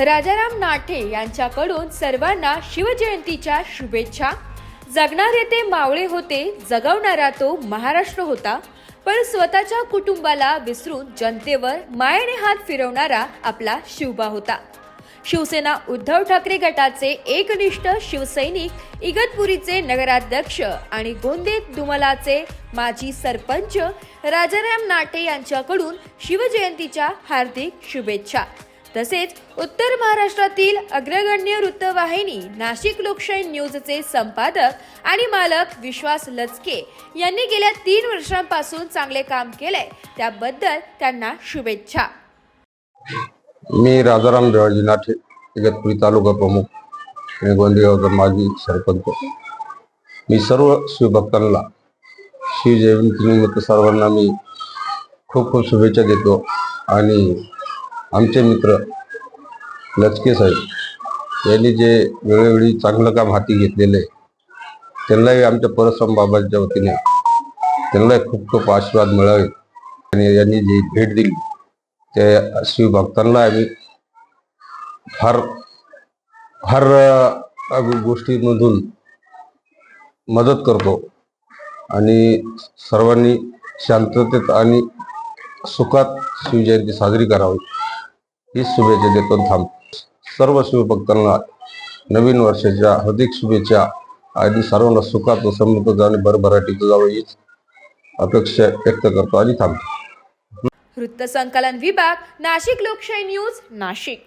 राजाराम नाठे यांच्याकडून सर्वांना शिवजयंतीच्या शुभेच्छा। जगणारे ते मावळे होते, जगवणारा तो महाराष्ट्र होता, पण स्वतःच्या कुटुंबाला विसरून जनतेवर मायेने हात फिरवणारा आपला शिवबा होता। शिवसेना उद्धव ठाकरे गटाचे एकनिष्ठ शिवसैनिक, इगतपुरीचे नगराध्यक्ष आणि गोंदे दुमलाचे माजी सरपंच राजाराम नाठे यांच्याकडून शिवजयंतीच्या हार्दिक शुभेच्छा। तसेच उत्तर महाराष्ट्रातील अग्रगण्य वृत्तवाहिनी नाशिक लोकशाही न्यूजचे संपादक आणि मालक विश्वास लचके यांनी गेल्या 3 वर्षांपासून चांगले काम केले, त्याबद्दल त्यांना शुभेच्छा। मी राजाराम देवाजी नाठे, इगतपुरी तालुका प्रमुख आणि गोंदेगावचा माजी सरपंच। मी सर्व शिवभक्तांना शिवजयंतीनिमित्त सर्वांना मी खूप खूप शुभेच्छा देतो। आणि आमचे मित्र लचके साहेब यांनी जे वेळोवेळी चांगलं काम हाती घेतलेलं आहे, त्यांनाही आमच्या परसराम बाबांच्या वतीने त्यांनाही खूप खूप आशीर्वाद मिळावे। आणि यांनी जी भेट दिली त्या शिवभक्तांना आम्ही फार फार गोष्टींमधून मदत करतो आणि सर्वांनी शांततेत आणि सुखात शिवजयंती साजरी करावी ही शुभेच्छा देतो थांबतो। सर्व शिवभक्तांना नवीन वर्षाच्या हार्दिक शुभेच्छा आणि सर्वांना सुखात व समृद्ध जाणे भरभराटीत जावं हीच अपेक्षा व्यक्त करतो आणि थांबतो। वृत्तसंकलन विभाग, नाशिक लोकशाही न्यूज, नाशिक।